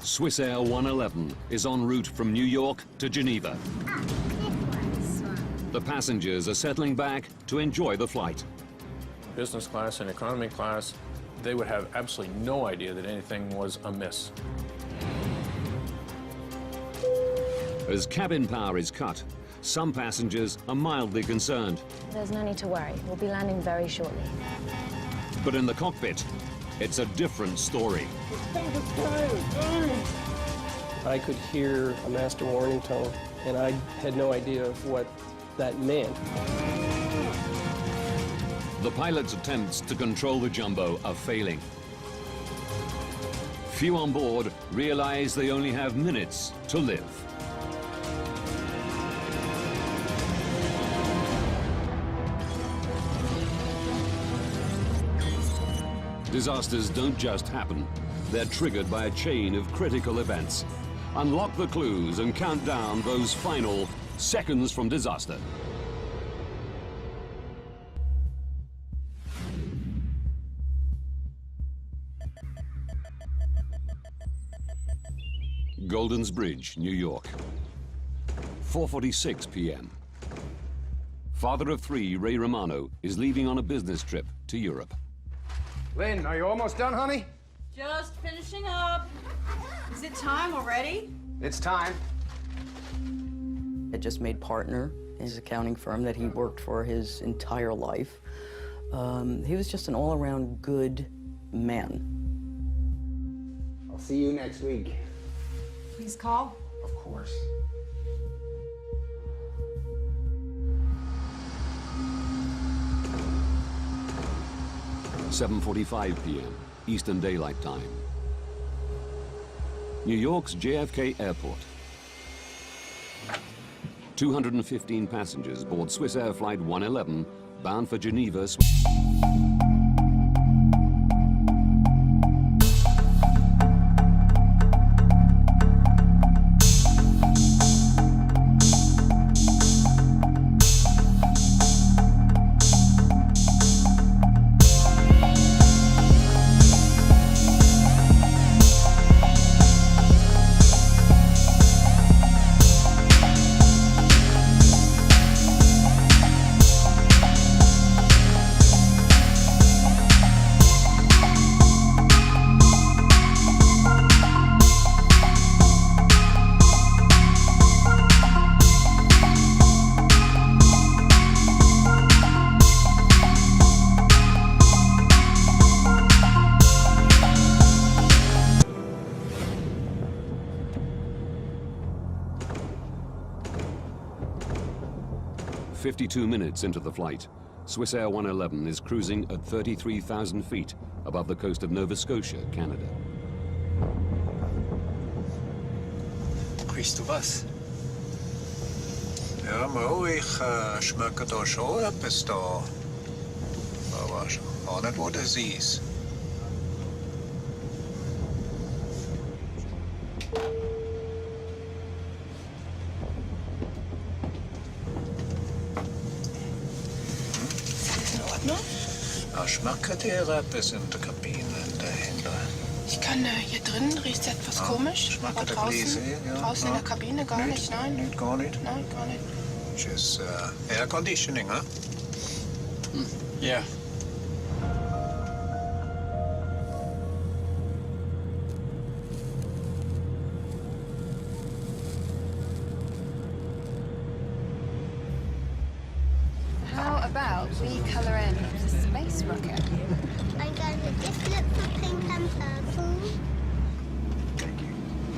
Swiss Air 111 is en route from New York to Geneva. The passengers are settling back to enjoy the flight. Business class and economy class, they would have absolutely no idea that anything was amiss. As cabin power is cut, some passengers are mildly concerned. There's no need to worry. We'll be landing very shortly. But in the cockpit, it's a different story. I could hear a master warning tone, and I had no idea of what that meant. The pilot's attempts to control the jumbo are failing. Few on board realize they only have minutes to live. Disasters don't just happen. They're triggered by a chain of critical events. Unlock the clues and count down those final seconds from disaster. Golden's Bridge, New York. 4:46 p.m. Father of three, Ray Romano, is leaving on a business trip to Europe. Lynn, are you almost done, honey? Just finishing up. Is it time already? It's time. I just made partner in his accounting firm that he worked for his entire life. He was just an all-around good man. I'll see you next week. Please call. Of course. – 7:45 p.m. Eastern Daylight Time. New York's JFK Airport. 215 passengers board Swiss Air Flight 111, bound for Geneva. .52 minutes into the flight, Swiss Air 111 is cruising at 33,000 feet above the coast of Nova Scotia, Canada. Riechst du was? Ja, Mo, ich schmecke da schon etwas da. Aber auch nicht, wo das ist. Schmeckt dir etwas in der Kabine dahinter? Ich kann hier drin riecht es etwas komisch, aber draußen, draußen in der Kabine gar nicht, nein. Nicht, gar nicht? Nein, gar nicht. Just air conditioning, huh? Yeah. How about we colour in the space rocket? I'm going to just look for pink and purple. Thank you.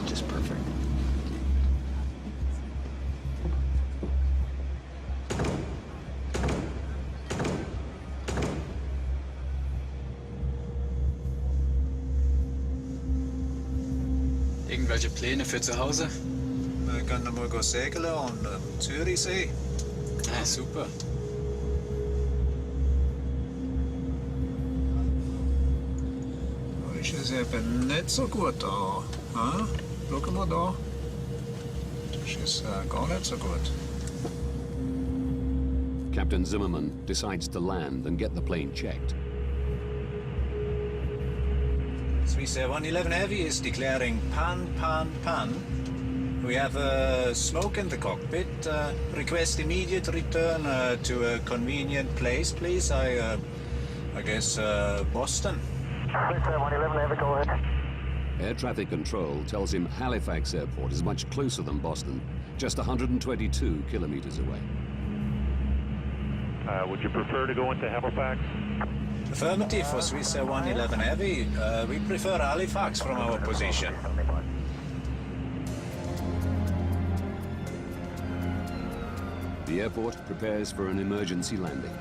Just perfect. Irgendwelche Pläne für zu Hause? Wir können mal segeln an Zürichsee. Ah, super. Ist es eben nicht so gut da. Hm? Schau mal da. Das ist gar nicht so gut. Captain Zimmerman decides to land and get the plane checked. Swiss Air 111 Heavy is declaring pan. We have smoke in the cockpit. Request immediate return to a convenient place, please. I guess Boston. Swiss Air 111 Heavy, go ahead. Air traffic control tells him Halifax Airport is much closer than Boston, just 122 kilometers away. Would you prefer to go into Halifax? Affirmative for Swiss Air 111 Heavy. We prefer Halifax from our position. The airport prepares for an emergency landing.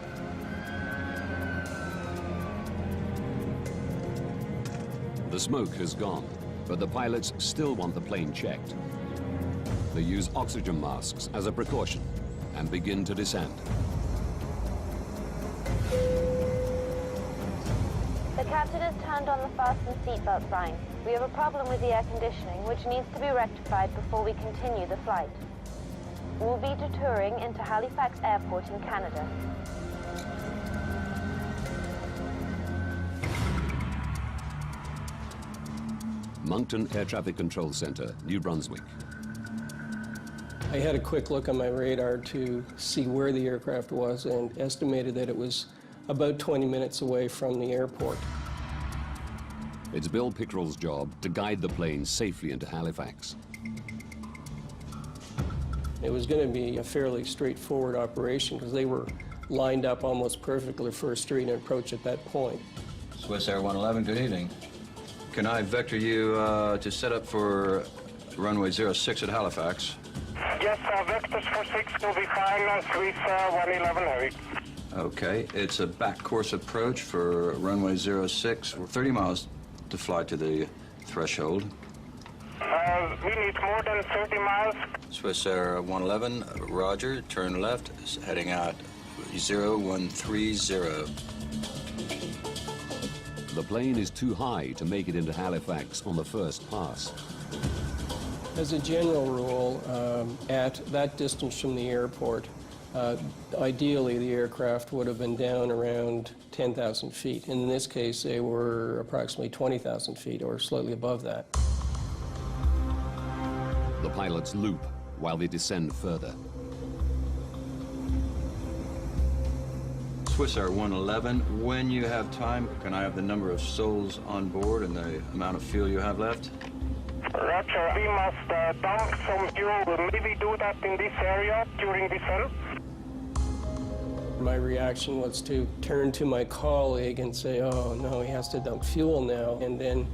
The smoke has gone, but the pilots still want the plane checked. They use oxygen masks as a precaution and begin to descend. The captain has turned on the fasten seatbelt sign. We have a problem with the air conditioning, which needs to be rectified before we continue the flight. We'll be detouring into Halifax Airport in Canada. Moncton Air Traffic Control Center, New Brunswick. I had a quick look on my radar to see where the aircraft was and estimated that it was about 20 minutes away from the airport. It's Bill Pickrell's job to guide the plane safely into Halifax. It was going to be a fairly straightforward operation because they were lined up almost perfectly for a straight approach at that point. Swiss Air 111, good evening. Can I vector you to set up for runway 06 at Halifax? Yes, vectors for 6 will be fine on Swiss 111 Heavy. Okay, it's a back course approach for runway 06. We're 30 miles to fly to the threshold. We need more than 30 miles. Swiss Air 111, roger, turn left, heading out 0130. The plane is too high to make it into Halifax on the first pass. As a general rule, at that distance from the airport, ideally the aircraft would have been down around 10,000 feet. In this case, they were approximately 20,000 feet or slightly above that. The pilots loop while they descend further. Swiss Air 111, when you have time, can I have the number of souls on board and the amount of fuel you have left? Roger, we must dump some fuel. We'll maybe do that in this area during descent. My reaction was to turn to my colleague and say, oh no, he has to dump fuel now, and then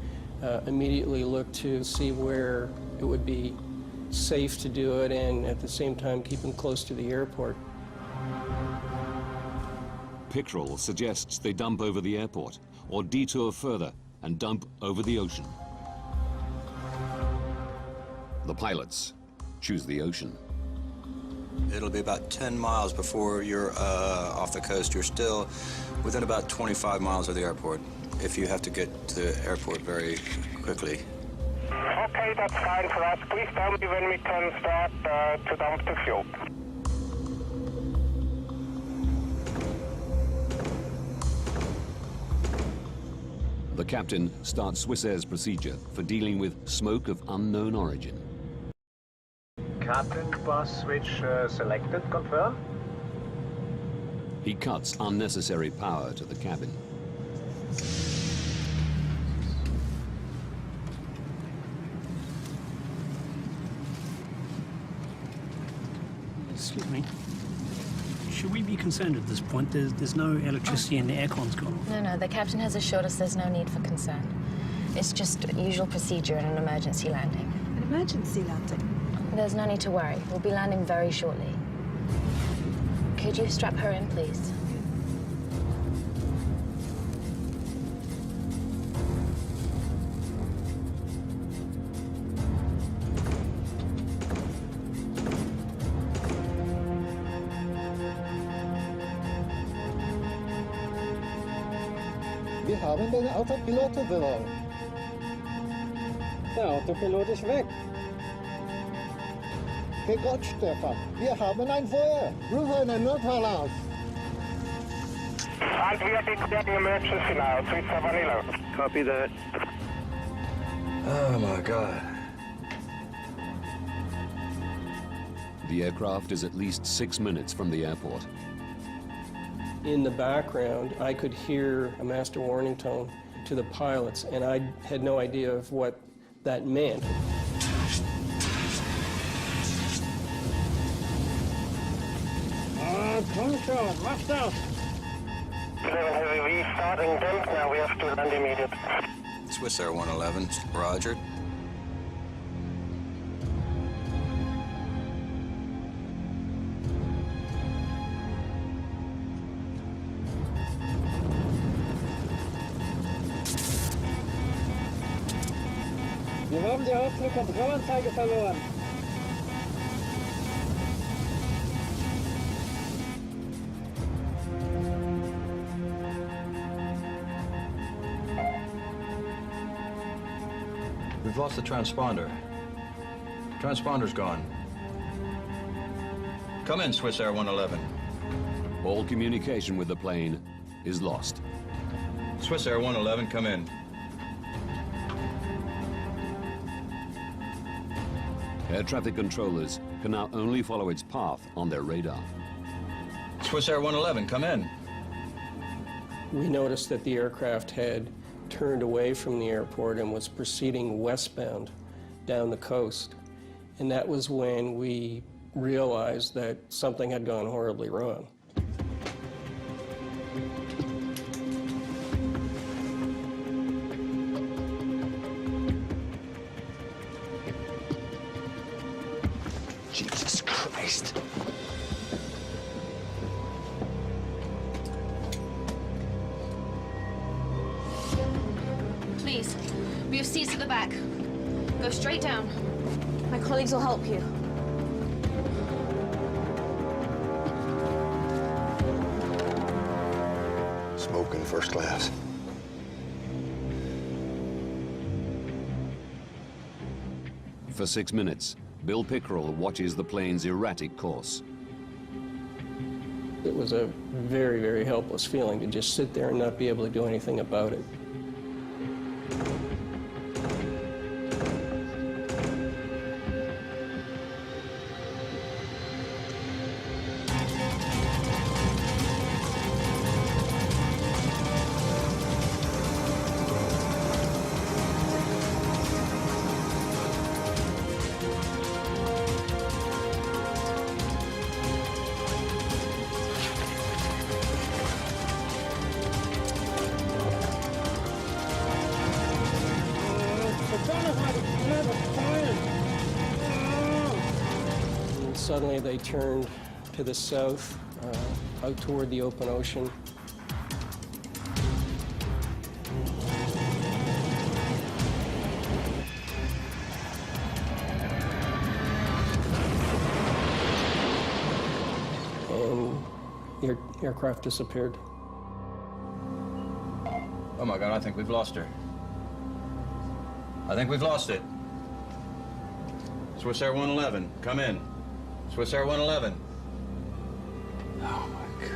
immediately look to see where it would be safe to do it and at the same time keep him close to the airport. Pickrell suggests they dump over the airport or detour further and dump over the ocean. The pilots choose the ocean. It'll be about 10 miles before you're off the coast. You're still within about 25 miles of the airport if you have to get to the airport very quickly. Okay, that's fine for us. Please tell me when we can start to dump the fuel. The captain starts Swiss Air's procedure for dealing with smoke of unknown origin. Captain, bus switch selected, confirm. He cuts unnecessary power to the cabin. Excuse me. Should we be concerned at this point? There's no electricity and the aircon's gone off. No, the captain has assured us there's no need for concern. It's just usual procedure in an emergency landing. An emergency landing? There's no need to worry. We'll be landing very shortly. Could you strap her in, please? Wir haben den Autopiloten verloren. Der Autopilot ist weg. Hey Gott, Stefan, wir haben ein Feuer. Rufe einen Notfall aus. And we are declaring emergency now, Swiss 111. Copy that. Oh my God. The aircraft is at least 6 minutes from the airport. In the background, I could hear a master warning tone to the pilots, and I had no idea of what that meant. Komm schon, mach das! 11 Heavy V starting damp, now we have to land immediate. Swiss Air 111, roger. Wir haben die Hauptflugkontrollanzeige verloren. We've lost the transponder. Transponder's gone. Come in, Swiss Air 111. All communication with the plane is lost. Swiss Air 111, come in. Air traffic controllers can now only follow its path on their radar. Swiss Air 111, come in. We noticed that the aircraft had turned away from the airport and was proceeding westbound down the coast. And that was when we realized that something had gone horribly wrong. Jesus Christ. Please, we have seats at the back. Go straight down. My colleagues will help you. Smoking first class. For 6 minutes, Bill Pickerel watches the plane's erratic course. It was a very, very helpless feeling to just sit there and not be able to do anything about it. Suddenly they turned to the south, out toward the open ocean. And the aircraft disappeared. Oh my God, I think we've lost her. I think we've lost it. Swiss Air 111, come in. Swiss Air 111. Oh my God.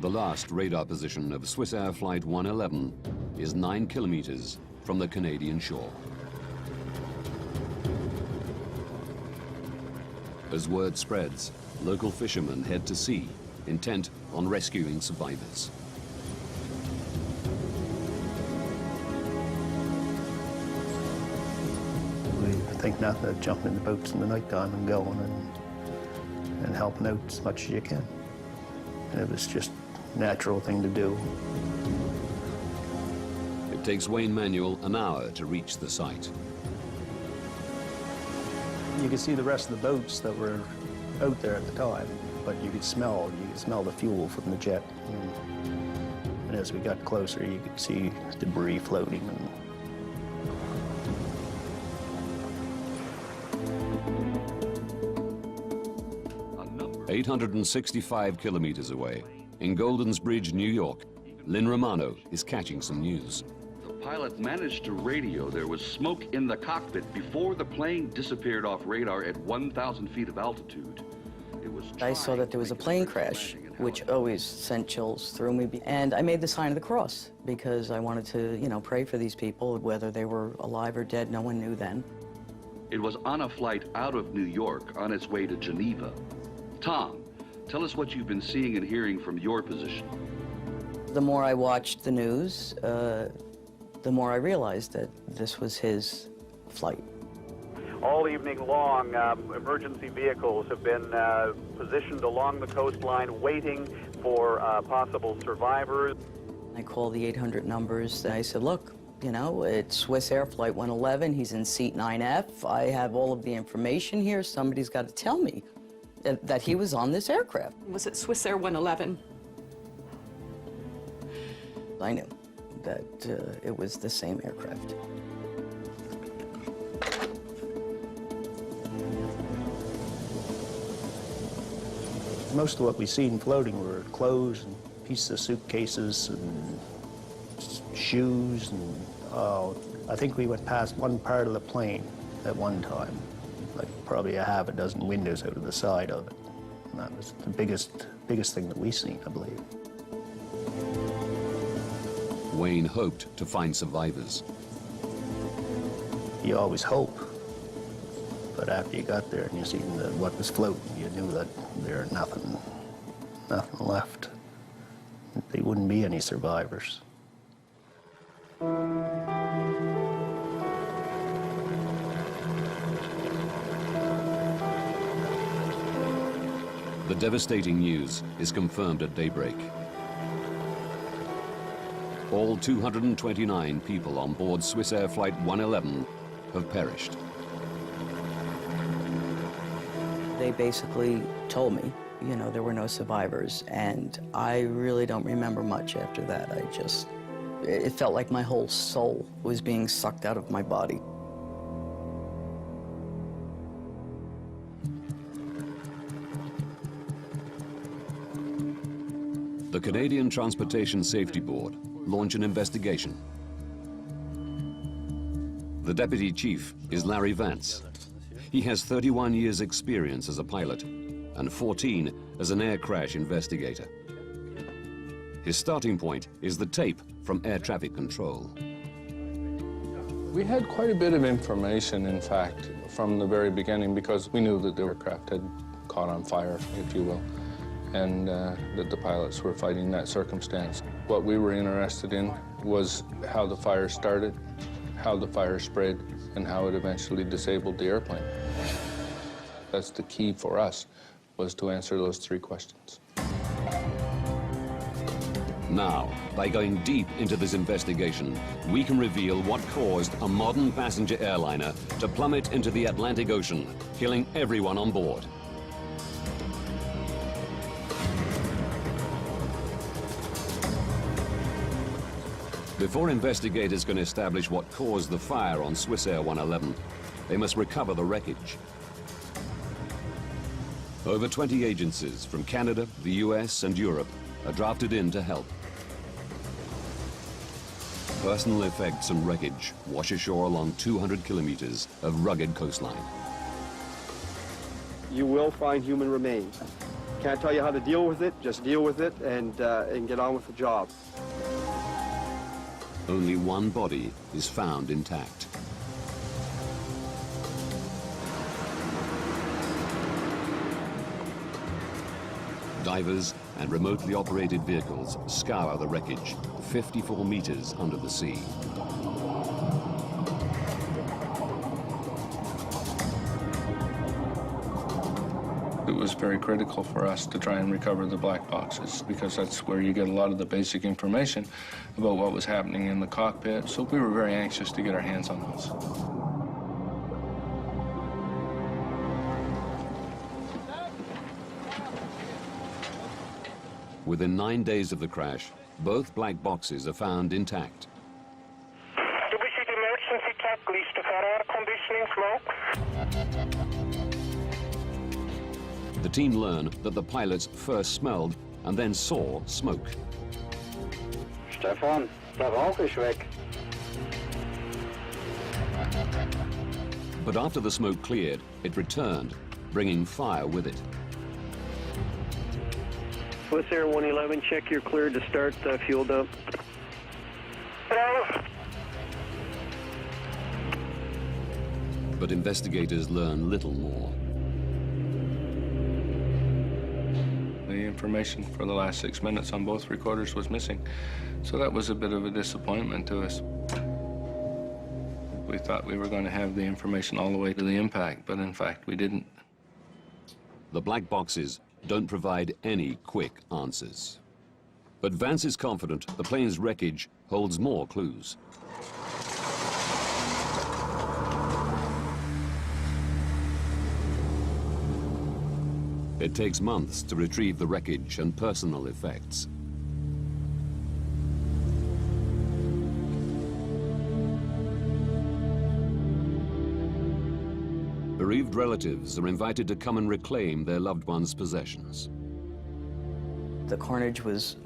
The last radar position of Swiss Air Flight 111 is 9 kilometers from the Canadian shore. As word spreads, local fishermen head to sea, intent on rescuing survivors. We think nothing of jumping in the boats in the nighttime and going and helping out as much as you can. And it was just a natural thing to do. It takes Wayne Manuel an hour to reach the site. You could see the rest of the boats that were out there at the time, but you could smell the fuel from the jet. And as we got closer, you could see debris floating. 865 kilometers away, in Goldens Bridge, New York, Lynn Romano is catching some news. The pilot managed to radio there was smoke in the cockpit before the plane disappeared off radar at 1,000 feet of altitude. I saw that there was a plane crash, which always sent chills through me. And I made the sign of the cross because I wanted to, you know, pray for these people, whether they were alive or dead. No one knew then. It was on a flight out of New York on its way to Geneva. Tom, tell us what you've been seeing and hearing from your position. The more I watched the news, the more I realized that this was his flight. All evening long, emergency vehicles have been positioned along the coastline waiting for possible survivors. I called the 800 numbers and I said, look, you know, it's Swiss Air Flight 111. He's in seat 9F. I have all of the information here. Somebody's got to tell me that he was on this aircraft. Was it Swiss Air 111? I knew that it was the same aircraft. Most of what we seen floating were clothes and pieces of suitcases and shoes and I think we went past one part of the plane at one time, like probably a half a dozen windows out of the side of it. And that was the biggest thing that we seen, I believe. Wayne hoped to find survivors. You always hope, but after you got there and you seen what was floating, you knew that there was nothing left. There wouldn't be any survivors. The devastating news is confirmed at daybreak. All 229 people on board Swiss Air Flight 111 have perished. They basically told me, you know, there were no survivors, and I really don't remember much after that. It felt like my whole soul was being sucked out of my body. The Canadian Transportation Safety Board launched an investigation. The deputy chief is Larry Vance. He has 31 years' experience as a pilot and 14 as an air crash investigator. His starting point is the tape from air traffic control. We had quite a bit of information, in fact, from the very beginning, because we knew that the aircraft had caught on fire, if you will, and that the pilots were fighting that circumstance. What we were interested in was how the fire started, how the fire spread, and how it eventually disabled the airplane. That's the key for us, was to answer those three questions. Now, by going deep into this investigation, we can reveal what caused a modern passenger airliner to plummet into the Atlantic Ocean, killing everyone on board. Before investigators can establish what caused the fire on Swiss Air 111, they must recover the wreckage. Over 20 agencies from Canada, the US, and Europe are drafted in to help. Personal effects and wreckage wash ashore along 200 kilometers of rugged coastline. You will find human remains. Can't tell you how to deal with it, just deal with it and get on with the job. Only one body is found intact. Divers and remotely operated vehicles scour the wreckage 54 meters under the sea. It was very critical for us to try and recover the black boxes, because that's where you get a lot of the basic information about what was happening in the cockpit. So we were very anxious to get our hands on those. Within 9 days of the crash, both black boxes are found intact. Do we see the emergency checklist of air conditioning smoke? The team learn that the pilots first smelled and then saw smoke. Stefan, der Rauch ist weg. But after the smoke cleared, it returned, bringing fire with it. What's Air 111? Check you're cleared to start fuel dump. But investigators learn little more. The information for the last 6 minutes on both recorders was missing, so that was a bit of a disappointment to us. We thought we were going to have the information all the way to the impact, but in fact we didn't. The black boxes don't provide any quick answers. But Vance is confident the plane's wreckage holds more clues. It takes months to retrieve the wreckage and personal effects. Bereaved relatives are invited to come and reclaim their loved ones' possessions. The carnage was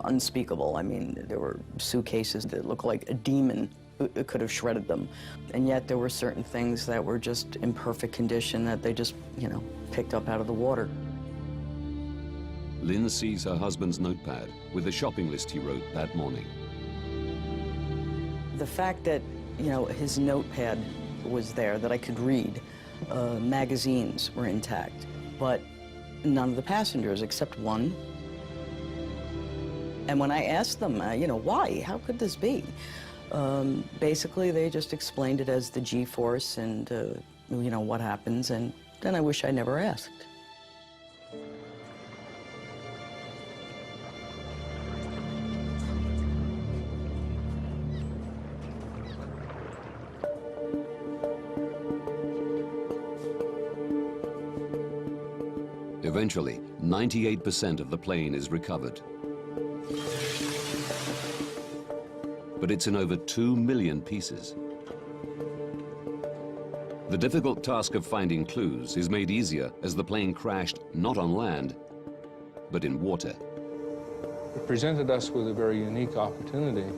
unspeakable. I mean, there were suitcases that looked like a demon could have shredded them. And yet there were certain things that were just in perfect condition that they just, you know, picked up out of the water. Lynn sees her husband's notepad with the shopping list he wrote that morning. The fact that, you know, his notepad was there that I could read, magazines were intact, but none of the passengers except one. And when I asked them, you know, why? How could this be? Basically, they just explained it as the G-force and, you know, what happens, and then I wish I never asked. Eventually, 98% of the plane is recovered. But it's in over 2 million pieces. The difficult task of finding clues is made easier as the plane crashed not on land, but in water. It presented us with a very unique opportunity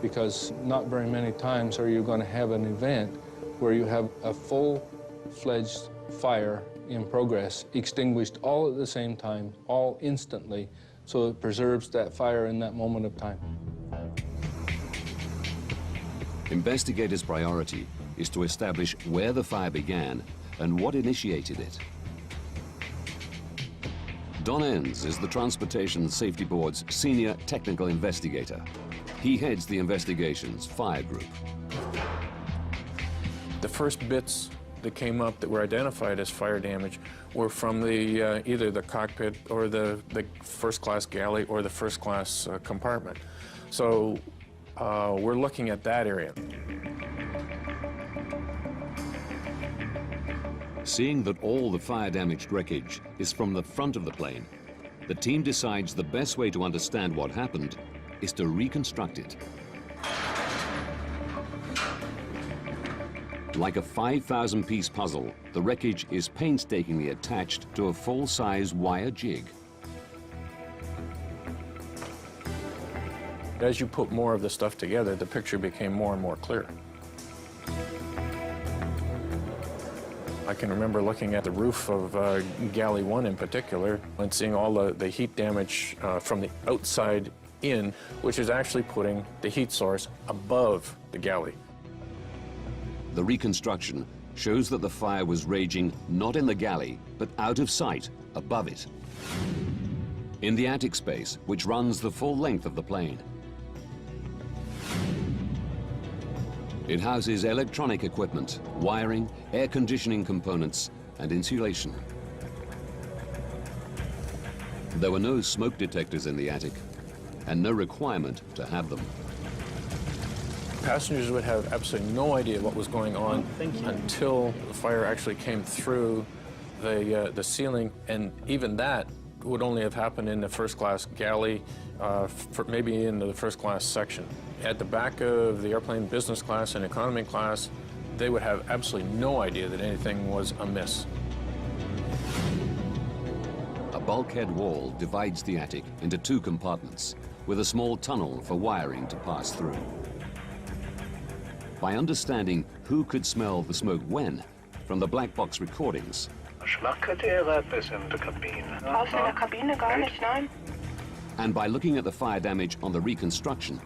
because not very many times are you going to have an event where you have a full-fledged fire in progress, extinguished all at the same time, all instantly, so it preserves that fire in that moment of time. Investigators' priority is to establish where the fire began and what initiated it. Don Enns is the Transportation Safety Board's senior technical investigator. He heads the investigation's fire group. The first bits that came up that were identified as fire damage were from the either the cockpit or the first-class galley or the first-class compartment. So we're looking at that area. Seeing that all the fire-damaged wreckage is from the front of the plane, the team decides the best way to understand what happened is to reconstruct it. Like a 5,000-piece puzzle, the wreckage is painstakingly attached to a full-size wire jig. As you put more of the stuff together, the picture became more and more clear. I can remember looking at the roof of Galley 1 in particular and seeing all the heat damage from the outside in, which is actually putting the heat source above the galley. The reconstruction shows that the fire was raging not in the galley, but out of sight, above it. In the attic space, which runs the full length of the plane. It houses electronic equipment, wiring, air conditioning components, and insulation. There were no smoke detectors in the attic, and no requirement to have them. Passengers would have absolutely no idea what was going on until the fire actually came through the ceiling, and even that would only have happened in the first-class galley, maybe in the first-class section. At the back of the airplane, business class and economy class, they would have absolutely no idea that anything was amiss. A bulkhead wall divides the attic into 2 compartments, with a small tunnel for wiring to pass through. By understanding who could smell the smoke when, from the black box recordings. And by looking at the fire damage on the reconstruction,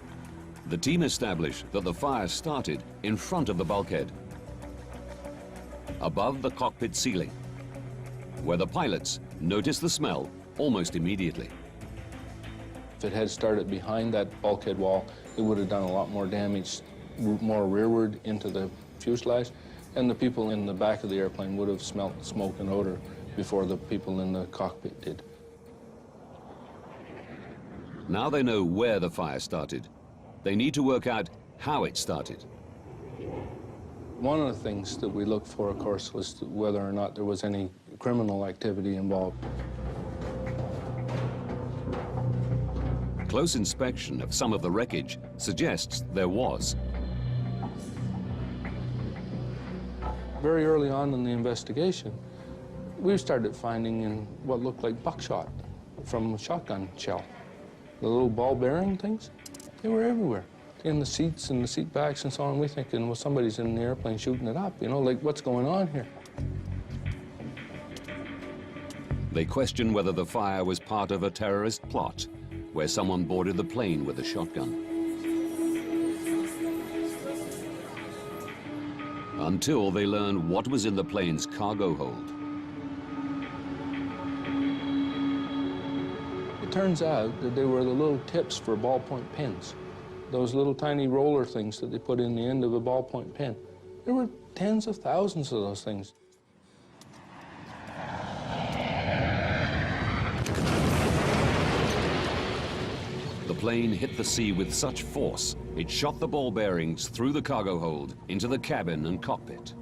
the team established that the fire started in front of the bulkhead, above the cockpit ceiling, where the pilots noticed the smell almost immediately. If it had started behind that bulkhead wall, it would have done a lot more damage, more rearward into the fuselage, and the people in the back of the airplane would have smelt smoke and odor before the people in the cockpit did. Now they know where the fire started. They need to work out how it started. One of the things that we looked for, of course, was whether or not there was any criminal activity involved. Close inspection of some of the wreckage suggests there was. Very early on in the investigation, we started finding in what looked like buckshot from a shotgun shell. The little ball bearing things, they were everywhere. In the seats and the seat backs and so on. We're thinking, well, somebody's in the airplane shooting it up, you know, like what's going on here? They question whether the fire was part of a terrorist plot, where someone boarded the plane with a shotgun. Until they learn what was in the plane's cargo hold. It turns out that they were the little tips for ballpoint pens. Those little tiny roller things that they put in the end of a ballpoint pen. There were tens of thousands of those things. The plane hit the sea with such force, it shot the ball bearings through the cargo hold into the cabin and cockpit.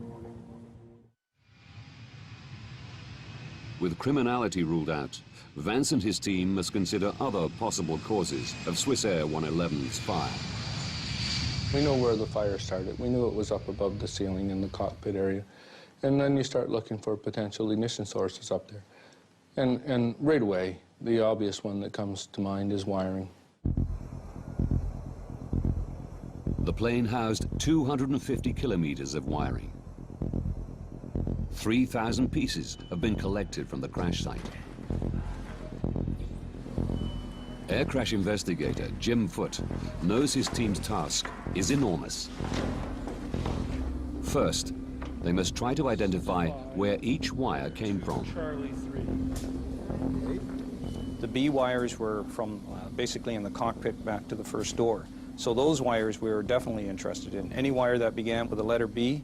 With criminality ruled out, Vance and his team must consider other possible causes of Swissair 111's fire. We know where the fire started. We knew it was up above the ceiling in the cockpit area. And then you start looking for potential ignition sources up there. And right away, the obvious one that comes to mind is wiring. The plane housed 250 kilometers of wiring. 3,000 pieces have been collected from the crash site. Air crash investigator Jim Foote knows his team's task is enormous. First, they must try to identify where each wire came from. The B wires were from basically in the cockpit back to the first door. So those wires we were definitely interested in. Any wire that began with the letter B,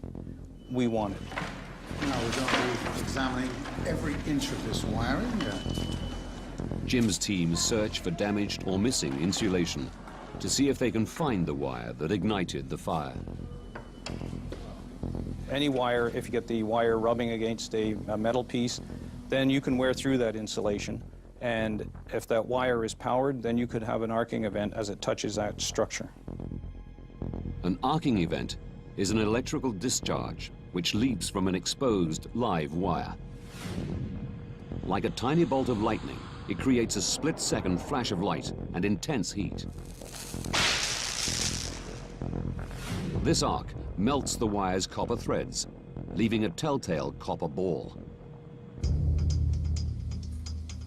we wanted. Now we're going to be examining every inch of this wiring. Jim's team search for damaged or missing insulation to see if they can find the wire that ignited the fire. Any wire, if you get the wire rubbing against a metal piece, then you can wear through that insulation. And if that wire is powered, then you could have an arcing event as it touches that structure. An arcing event is an electrical discharge which leaps from an exposed live wire. Like a tiny bolt of lightning, it creates a split-second flash of light and intense heat. This arc melts the wire's copper threads, leaving a telltale copper ball.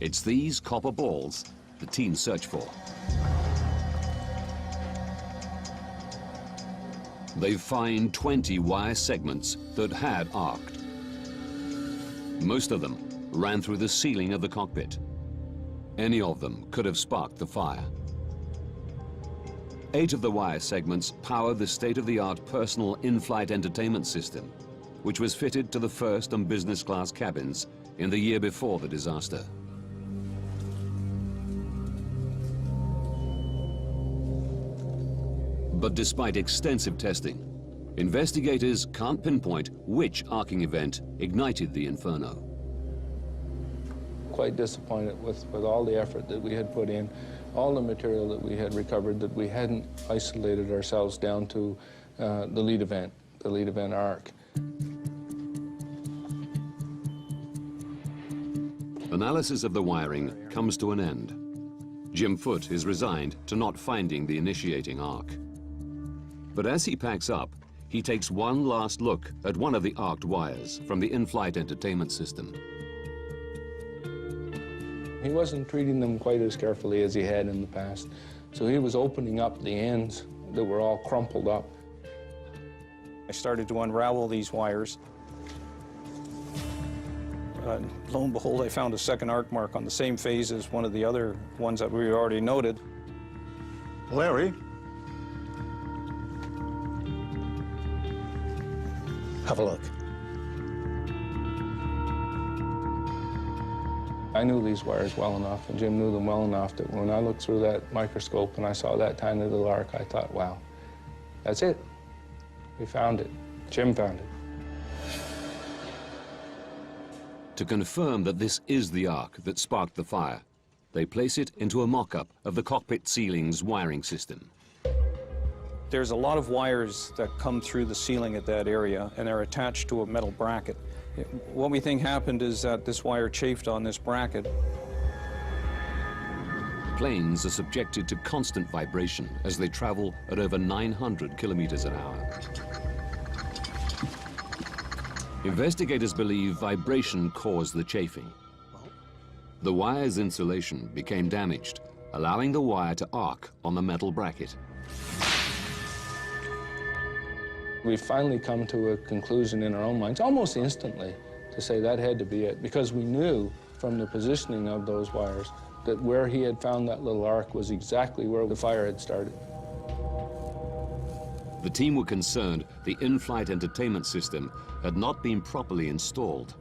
It's these copper balls the team search for. They find 20 wire segments that had arced. Most of them ran through the ceiling of the cockpit. Any of them could have sparked the fire. 8 of the wire segments power the state-of-the-art personal in-flight entertainment system, which was fitted to the first and business class cabins in the year before the disaster. But despite extensive testing, investigators can't pinpoint which arcing event ignited the inferno. Quite disappointed with all the effort that we had put in, all the material that we had recovered, that we hadn't isolated ourselves down to the lead event arc. Analysis of the wiring comes to an end. Jim Foote is resigned to not finding the initiating arc. But as he packs up, he takes one last look at one of the arced wires from the in-flight entertainment system. He wasn't treating them quite as carefully as he had in the past, so he was opening up the ends that were all crumpled up. I started to unravel these wires. Lo and behold, I found a second arc mark on the same phase as one of the other ones that we already noted. Larry? Have a look. I knew these wires well enough, and Jim knew them well enough that when I looked through that microscope and I saw that tiny little arc, I thought, wow, that's it. We found it. Jim found it. To confirm that this is the arc that sparked the fire, they place it into a mock-up of the cockpit ceiling's wiring system. There's a lot of wires that come through the ceiling at that area, and they're attached to a metal bracket. What we think happened is that this wire chafed on this bracket. Planes are subjected to constant vibration as they travel at over 900 kilometers an hour. Investigators believe vibration caused the chafing. The wire's insulation became damaged, allowing the wire to arc on the metal bracket. We finally come to a conclusion in our own minds, almost instantly, to say that had to be it, because we knew from the positioning of those wires that where he had found that little arc was exactly where the fire had started. The team were concerned the in-flight entertainment system had not been properly installed.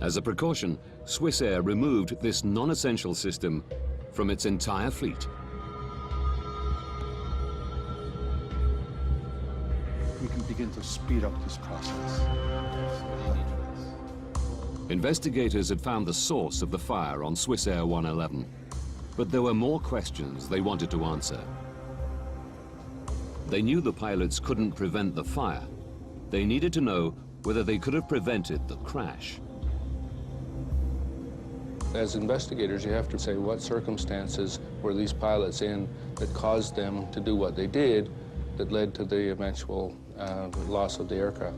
As a precaution, Swissair removed this non-essential system from its entire fleet. We can begin to speed up this process. Investigators had found the source of the fire on Swissair 111, but there were more questions they wanted to answer. They knew the pilots couldn't prevent the fire. They needed to know whether they could have prevented the crash. As investigators, you have to say what circumstances were these pilots in that caused them to do what they did that led to the eventual loss of the aircraft.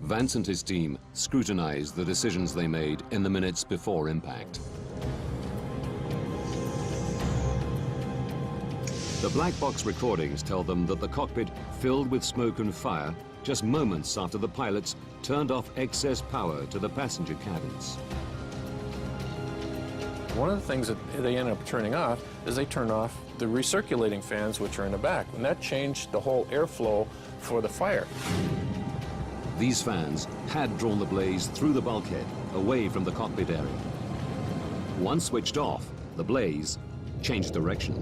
Vance and his team scrutinized the decisions they made in the minutes before impact. The black box recordings tell them that the cockpit filled with smoke and fire just moments after the pilots turned off excess power to the passenger cabins. One of the things that they ended up turning off is they turned off the recirculating fans, which are in the back, and that changed the whole airflow for the fire. These fans had drawn the blaze through the bulkhead, away from the cockpit area. Once switched off, the blaze changed direction.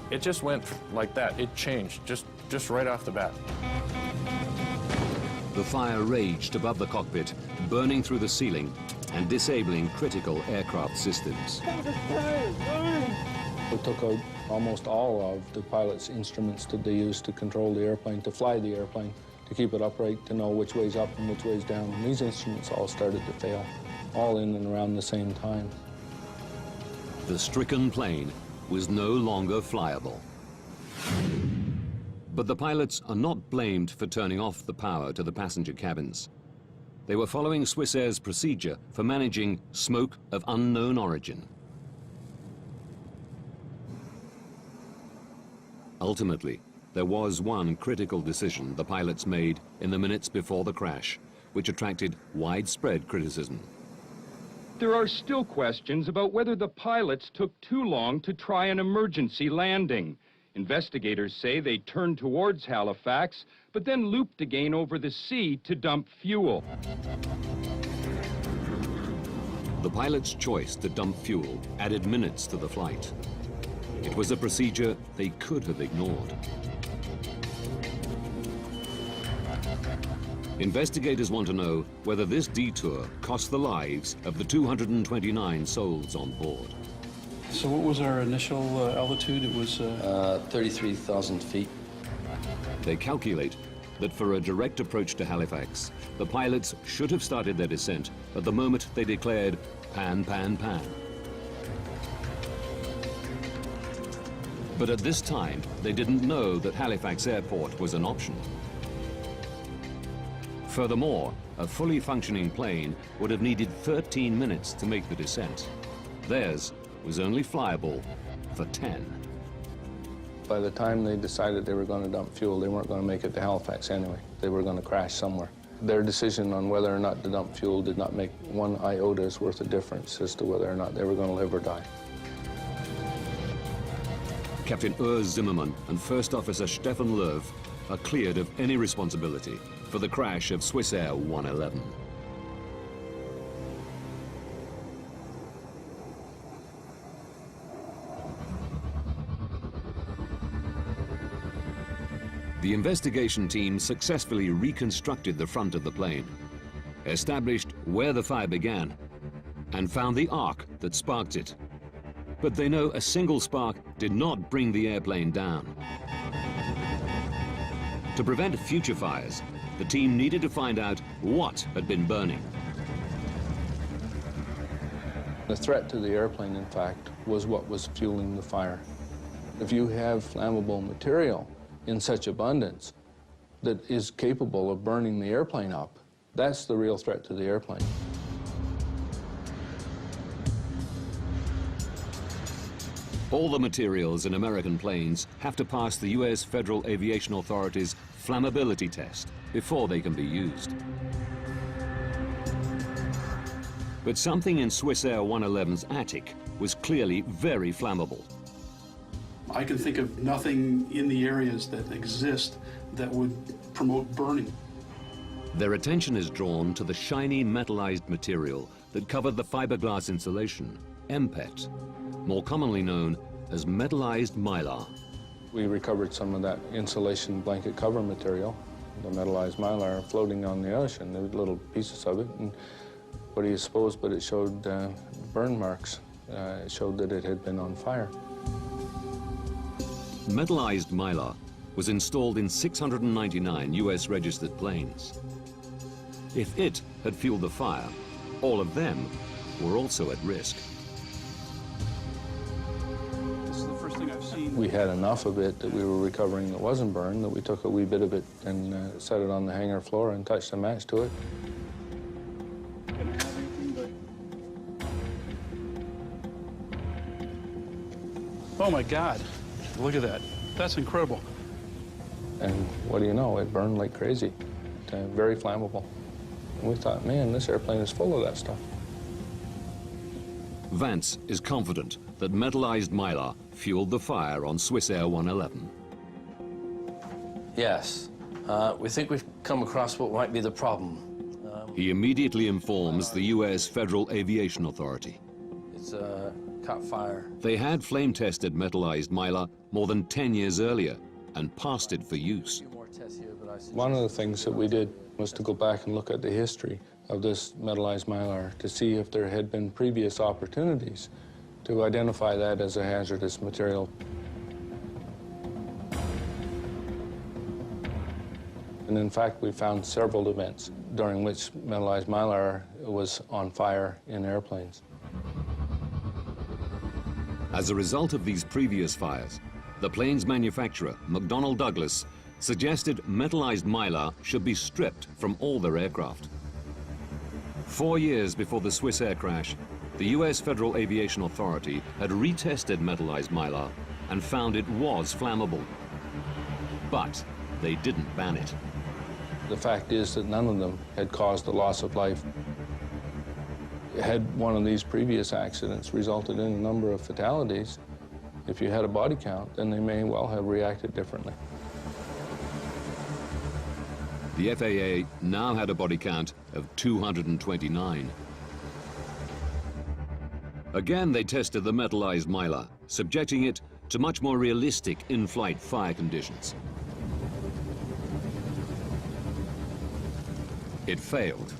It just went like that. It changed just right off the bat. The fire raged above the cockpit, burning through the ceiling and disabling critical aircraft systems. We took out almost all of the pilot's instruments that they used to control the airplane, to fly the airplane, to keep it upright, to know which way's up and which way's down. And these instruments all started to fail, all in and around the same time. The stricken plane was no longer flyable. But the pilots are not blamed for turning off the power to the passenger cabins. They were following Swissair's procedure for managing smoke of unknown origin. Ultimately, there was one critical decision the pilots made in the minutes before the crash, which attracted widespread criticism. There are still questions about whether the pilots took too long to try an emergency landing. Investigators say they turned towards Halifax, but then looped again over the sea to dump fuel. The pilots' choice to dump fuel added minutes to the flight. It was a procedure they could have ignored. Investigators want to know whether this detour cost the lives of the 229 souls on board. So what was our initial altitude? It was 33,000 feet. They calculate that for a direct approach to Halifax, the pilots should have started their descent at the moment they declared pan, pan, pan. But at this time, they didn't know that Halifax Airport was an option. Furthermore, a fully functioning plane would have needed 13 minutes to make the descent. Theirs was only flyable for 10. By the time they decided they were going to dump fuel, they weren't going to make it to Halifax anyway. They were going to crash somewhere. Their decision on whether or not to dump fuel did not make one iota's worth of difference as to whether or not they were going to live or die. Captain Urs Zimmermann and First Officer Stefan Löw are cleared of any responsibility for the crash of Swissair 111. The investigation team successfully reconstructed the front of the plane, established where the fire began, and found the arc that sparked it. But they know a single spark did not bring the airplane down. To prevent future fires, the team needed to find out what had been burning. The threat to the airplane, in fact, was what was fueling the fire. If you have flammable material in such abundance that is capable of burning the airplane up, that's the real threat to the airplane. All the materials in American planes have to pass the U.S. Federal Aviation Authority's flammability test before they can be used. But something in Swissair 111's attic was clearly very flammable. I can think of nothing in the areas that exist that would promote burning. Their attention is drawn to the shiny metallized material that covered the fiberglass insulation, MPET, more commonly known as metallized mylar. We recovered some of that insulation blanket cover material, the metallized mylar, floating on the ocean. There were little pieces of it, and what do you suppose, but it showed burn marks. It showed that it had been on fire. Metallized mylar was installed in 699 US registered planes. If it had fueled the fire, all of them were also at risk. This is the first thing I've seen. We had enough of it that we were recovering that wasn't burned that we took a wee bit of it and set it on the hangar floor and touched a match to it. Oh my God, look at that. That's incredible. And what do you know, it burned like crazy, very flammable. And we thought, man, this airplane is full of that stuff. Vance is confident that metallized mylar fueled the fire on Swissair 111. Yes. We think we've come across what might be the problem. He immediately informs the U.S. Federal Aviation Authority. It's caught fire. They had flame-tested metallized mylar more than 10 years earlier and passed it for use. One of the things that we did was to go back and look at the history of this metallized mylar to see if there had been previous opportunities to identify that as a hazardous material. And in fact, we found several events during which metallized mylar was on fire in airplanes. As a result of these previous fires, the plane's manufacturer, McDonnell Douglas, suggested metallized mylar should be stripped from all their aircraft. 4 years before the Swissair crash, the U.S. Federal Aviation Authority had retested metallized mylar and found it was flammable. But they didn't ban it. The fact is that none of them had caused the loss of life. Had one of these previous accidents resulted in a number of fatalities, if you had a body count, then they may well have reacted differently. The FAA now had a body count of 229. Again, they tested the metallized mylar, subjecting it to much more realistic in-flight fire conditions. It failed.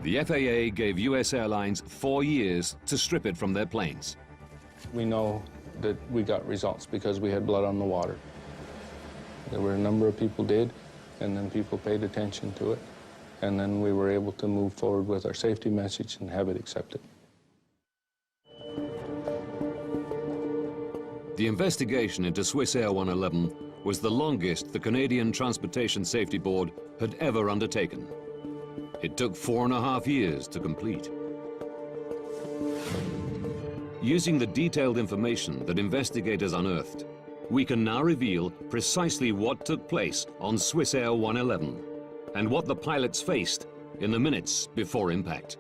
The FAA gave U.S. airlines 4 years to strip it from their planes. We know that we got results because we had blood on the water. There were a number of people did, and then people paid attention to it, and then we were able to move forward with our safety message and have it accepted. The investigation into Swiss Air 111 was the longest the Canadian Transportation Safety Board had ever undertaken. It took 4.5 years to complete. Using the detailed information that investigators unearthed, we can now reveal precisely what took place on Swiss Air 111 and what the pilots faced in the minutes before impact.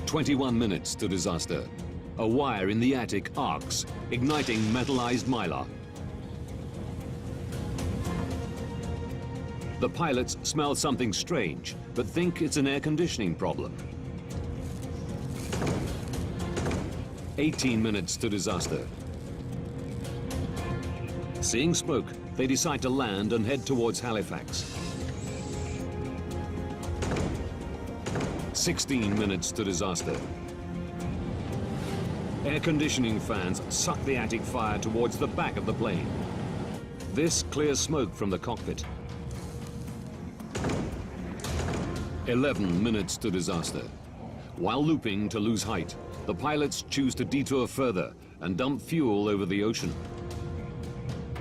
"21 minutes to disaster. A wire in the attic arcs, igniting metallized mylar. The pilots smell something strange, but think it's an air conditioning problem. 18 minutes to disaster. Seeing smoke, they decide to land and head towards Halifax. 16 minutes to disaster. Air conditioning fans suck the attic fire towards the back of the plane. This clears smoke from the cockpit. 11 minutes to disaster. While looping to lose height, the pilots choose to detour further and dump fuel over the ocean.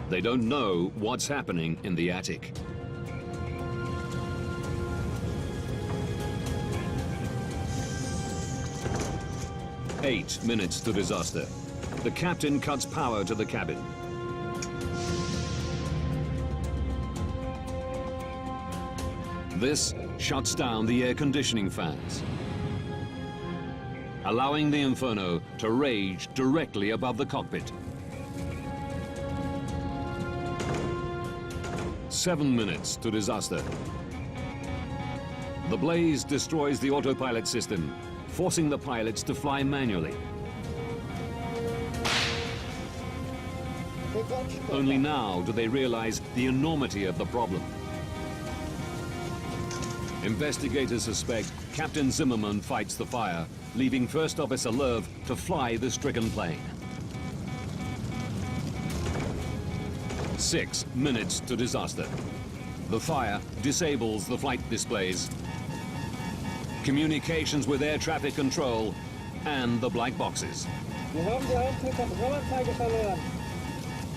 They don't know what's happening in the attic. Eight minutes to disaster. The captain cuts power to the cabin. This shuts down the air conditioning fans, allowing the inferno to rage directly above the cockpit. 7 minutes to disaster. The blaze destroys the autopilot system, forcing the pilots to fly manually. Only now do they realize the enormity of the problem. Investigators suspect Captain Zimmerman fights the fire, leaving First Officer Lerv to fly the stricken plane. 6 minutes to disaster. The fire disables the flight displays, communications with air traffic control, and the black boxes.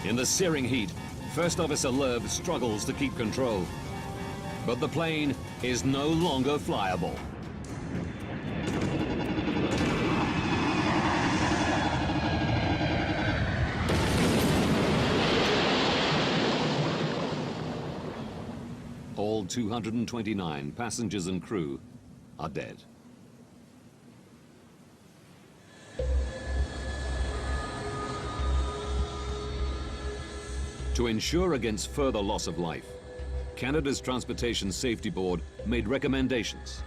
In the searing heat, First Officer Lerv struggles to keep control. But the plane is no longer flyable. All 229 passengers and crew are dead. To ensure against further loss of life, Canada's Transportation Safety Board made recommendations.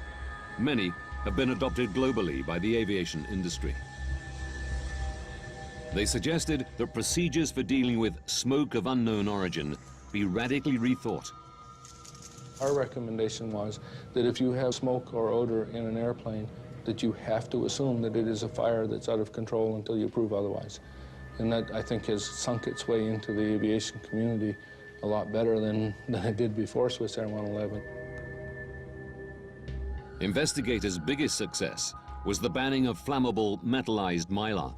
Many have been adopted globally by the aviation industry. They suggested that procedures for dealing with smoke of unknown origin be radically rethought. Our recommendation was that if you have smoke or odor in an airplane, that you have to assume that it is a fire that's out of control until you prove otherwise. And that, I think, has sunk its way into the aviation community a lot better than it did before Swiss Air 111. Investigators' biggest success was the banning of flammable metallized mylar.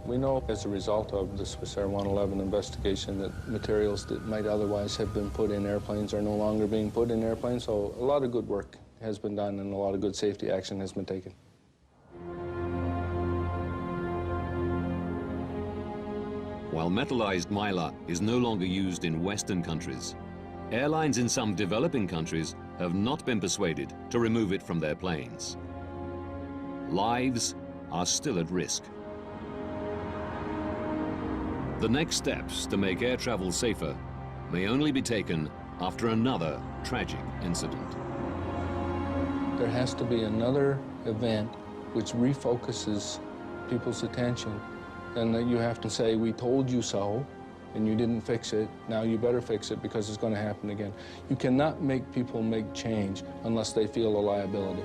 We know as a result of the Swiss Air 111 investigation that materials that might otherwise have been put in airplanes are no longer being put in airplanes, so a lot of good work has been done and a lot of good safety action has been taken. While metallized mylar is no longer used in Western countries, airlines in some developing countries have not been persuaded to remove it from their planes. Lives are still at risk. The next steps to make air travel safer may only be taken after another tragic incident. There has to be another event which refocuses people's attention, and that you have to say, we told you so, and you didn't fix it, now you better fix it because it's going to happen again. You cannot make people make change unless they feel a liability.